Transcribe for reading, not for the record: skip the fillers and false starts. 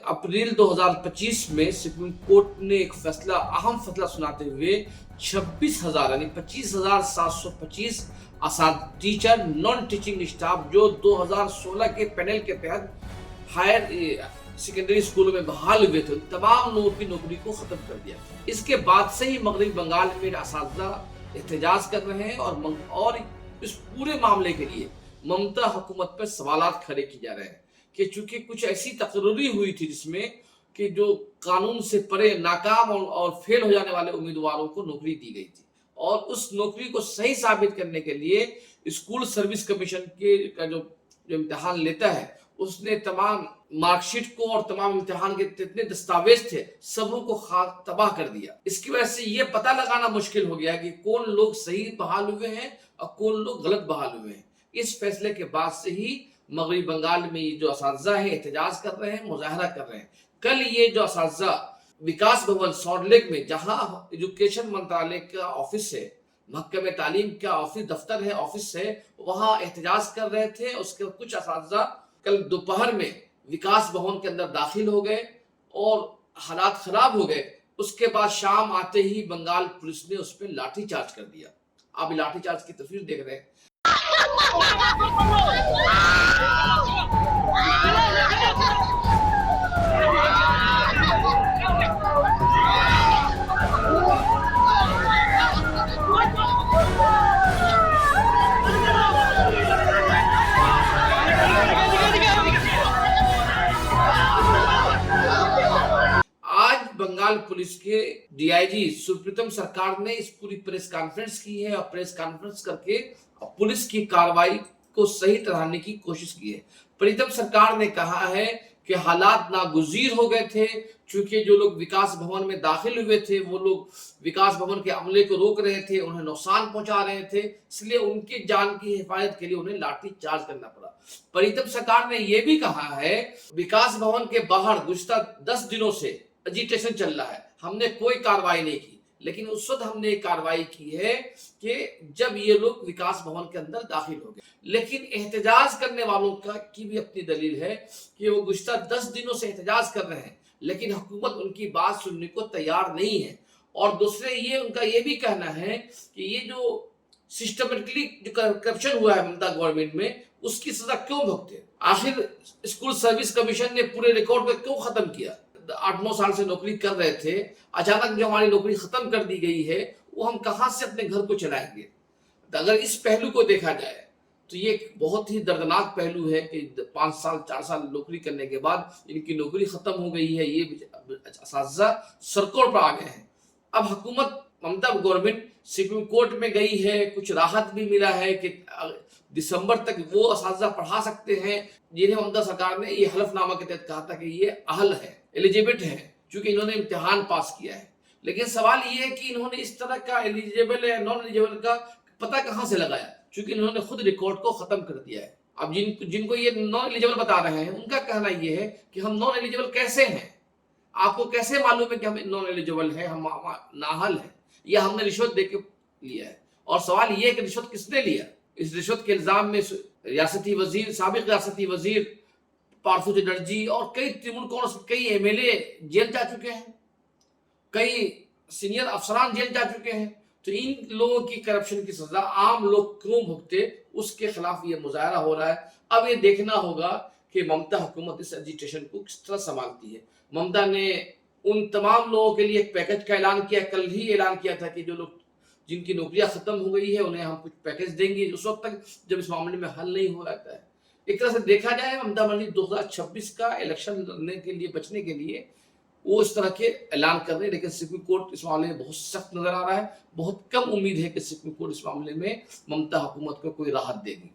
अप्रैल 2025 में supreme court ने एक फैसला, अहम फैसला सुनाते हुए 26,000 यानी 25,725 टीचर, नॉन टीचिंग स्टाफ जो 2016 के पैनल के तहत हायर सेकेंडरी स्कूलों में बहाल हुए थे, तमाम लोगों की नौकरी को खत्म कर दिया। इसके बाद से ही मगरबी बंगाल में असातिज़ा एहतजाज कर रहे हैं और इस पूरे मामले के लिए ममता हुकूमत पर सवालात खड़े किए जा रहे हैं कि चूंकि कुछ ऐसी तकरीरी हुई थी जिसमें कि जो कानून से परे नाकाम और फेल हो जाने वाले उम्मीदवारों को नौकरी दी गई थी, और उस नौकरी को सही साबित करने के लिए स्कूल सर्विस कमीशन का जो इम्तिहान लेता है, उसने तमाम मार्कशीट को और तमाम इम्तिहान के जितने दस्तावेज थे सबों को तबाह कर दिया। इसकी वजह से ये पता लगाना मुश्किल हो गया कि कौन लोग सही बहाल हुए हैं और कौन लोग गलत बहाल हुए हैं। इस फैसले के बाद से ही मगरबी बंगाल में ये जो असातिज़ा है एहतजाज कर रहे हैं, मुजाहरा कर रहे हैं। कल ये जो असातिज़ा विकास भवन सॉल्ट लेक में, जहां एजुकेशन मंत्रालय का ऑफिस है, महकमे तालीम का ऑफिस दफ्तर है, ऑफिस है, वहां एहतजाज कर रहे थे। उसके कुछ असातिज़ा कल दोपहर में विकास भवन के अंदर दाखिल हो गए और हालात खराब हो गए। उसके बाद शाम आते ही बंगाल पुलिस ने उस पर लाठीचार्ज कर दिया। आप लाठीचार्ज की तस्वीर देख रहे हैं। बंगाल पुलिस के डीआईजी सुप्रीतम सरकार ने इस पूरी प्रेस कॉन्फ्रेंस की है और प्रेस कॉन्फ्रेंस करके पुलिस की कार्रवाई को सही ठहराने की कोशिश की है। प्रीतम सरकार ने कहा है कि हालात नागुज़ीर हो गए थे, चूंकि जो लोग विकास भवन में दाखिल हुए थे वो लोग विकास भवन के अमले को रोक रहे थे, उन्हें नुकसान पहुंचा रहे थे, इसलिए उनकी जान की हिफाजत के लिए उन्हें लाठी चार्ज करना पड़ा। प्रीतम सरकार ने यह भी कहा है विकास भवन के बाहर गुज़िश्ता 10 दिनों से एजिटेशन चल रहा है, हमने कोई कार्रवाई नहीं की, लेकिन उस वक्त हमने एक कार्रवाई की है कि जब ये लोग विकास भवन के अंदर दाखिल हो गए। लेकिन एहतजाज करने वालों की भी अपनी दलील है कि वो गुज़िश्ता 10 दिनों से एहतजाज कर रहे हैं, लेकिन हुकूमत उनकी बात सुनने को तैयार नहीं है। और दूसरे ये उनका ये भी कहना है कि ये जो सिस्टमेटिकली जो करप्शन हुआ है ममता गवर्नमेंट में, उसकी सजा क्यों भुगते? आखिर स्कूल सर्विस कमीशन ने पूरे रिकॉर्ड को क्यों खत्म किया? 8-9 साल से नौकरी कर रहे थे, अचानक जो हमारी नौकरी खत्म कर दी गई है वो हम कहां से अपने घर को चलाएंगे? तो अगर इस पहलू को देखा जाए तो ये बहुत ही दर्दनाक पहलू है कि 5 साल 4 साल नौकरी करने के बाद इनकी नौकरी खत्म हो गई है। ये असातिज़ा सड़कों पर आ गए हैं। अब हुकूमत ममता गवर्नमेंट सुप्रीम कोर्ट में गई है, कुछ राहत भी मिला है कि दिसंबर तक वो असातिज़ा पढ़ा सकते हैं जिन्हें ममता सरकार ने ये हलफनामा के तहत कहा था कि ये अहल है, एलिजिबल है, क्योंकि इन्होंने इम्तिहान पास किया है। लेकिन सवाल ये है कि इन्होंने इस तरह का एलिजिबल या नॉन एलिजिबल का पता कहां से लगाया, क्योंकि इन्होंने खुद रिकॉर्ड को खत्म कर दिया है। अब जिनको ये नॉन एलिजिबल बता रहे हैं उनका कहना ये है कि हम नॉन एलिजिबल कैसे हैं, आपको कैसे मालूम है कि हम नॉन एलिजिबल है, हम नाअहल है, या हमने रिश्वत दे के लिया है? और सवाल ये है कि रिश्वत किसने लिया? इस रिश्वत के इल्जाम में रियासती वजीर, साबिक रियासती वजीर पार्थो चटर्जी और कई तृणमूल कांग्रेस के कई एमएलए जेल जा चुके हैं, कई सीनियर अफसरान जेल जा चुके हैं। तो इन लोगों की करप्शन की सजा आम लोग क्यों भुगते, उसके खिलाफ ये मुजाहरा हो रहा है। अब ये देखना होगा कि ममता हुकूमत इस एजिटेशन को किस तरह संभालती है। ममता ने उन तमाम लोगों के लिए एक पैकेज का ऐलान किया, कल ही ऐलान किया था कि जो लोग जिनकी नौकरियां खत्म हो गई है उन्हें हम कुछ पैकेज देंगे, उस वक्त तक जब इस मामले में हल नहीं हो जाता है। एक तरह से देखा जाए ममता बनर्जी 2026 का इलेक्शन लड़ने के लिए, बचने के लिए वो इस तरह के ऐलान कर रहे हैं, लेकिन सुप्रीम कोर्ट इस मामले में बहुत सख्त नजर आ रहा है। बहुत कम उम्मीद है कि सुप्रीम कोर्ट इस मामले में ममता हुकूमत को कोई राहत देगी।